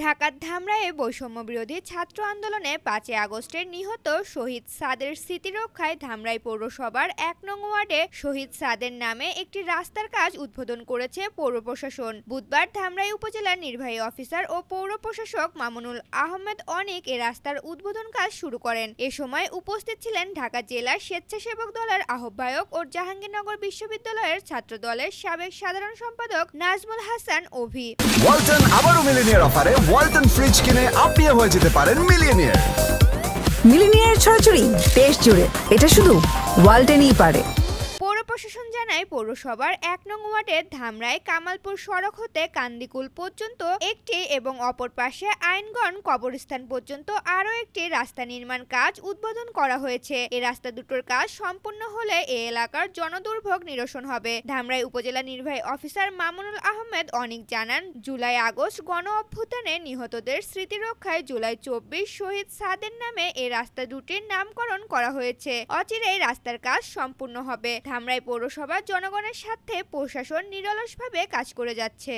ঢাকার ধামরাইয়ে বৈষম্য বিরোধী ছাত্র আন্দোলনে ৫ই আগস্টের নিহত শহীদ সাদের স্মৃতি রক্ষায় ধামরাই পৌরসভার ১ নং ওয়ার্ডে শহীদ সাদের নামে একটি রাস্তার কাজ উদ্বোধন করেছে পৌর প্রশাসন। বুধবার ধামরাই উপজেলার নির্বাহী অফিসার ও পৌর প্রশাসক মামুনুল আহমেদ অনিক এ রাস্তার উদ্বোধন কাজ শুরু করেন। এ সময় উপস্থিত ছিলেন ঢাকা জেলা স্বেচ্ছাসেবক দলের আহ্বায়ক ও জাহাঙ্গীরনগর বিশ্ববিদ্যালয়ের ছাত্র দলের সাবেক সাধারণ সম্পাদক নাজমুল হাসান অভি। ওয়ালটন আবারও মিলিনিয়ার অফারে ওয়ালটন ফ্রিজ কিনে আপনিও হয়ে যেতে পারেন মিলিয়নিয়ার। মিলিনিয়ার ছড়াছড়ি দেশ জুড়ে, এটা শুধু ওয়ালটনই পারে। পৌর প্রশাসন জানায় পৌরসভার ১ নং ওয়ার্ডের ধামরাই কামালপুর সড়ক হতে কান্দিকুল পর্যন্ত একটি এবং অপর পাশে আইনগণ কবরস্থান পর্যন্ত আরও একটি রাস্তা নির্মাণ কাজ উদ্বোধন করা হয়েছে। এই রাস্তা দুটোর কাজ সম্পূর্ণ হলে এ এলাকার জনদুর্ভোগ নিরসন হবে। ধামরাই উপজেলা নির্বাহী অফিসার মামুনুল আহমেদ অনিক জানান, জুলাই আগস্ট গণ অভ্যুত্থানে নিহতদের স্মৃতি রক্ষায় জুলাই ২৪ শহীদ সাদের নামে এই রাস্তা দুটির নামকরণ করা হয়েছে। অচিরেই রাস্তার কাজ সম্পূর্ণ হবে। ধামরাই পৌরসভার জনগণের স্বার্থে প্রশাসন নিরলসভাবে কাজ করে যাচ্ছে।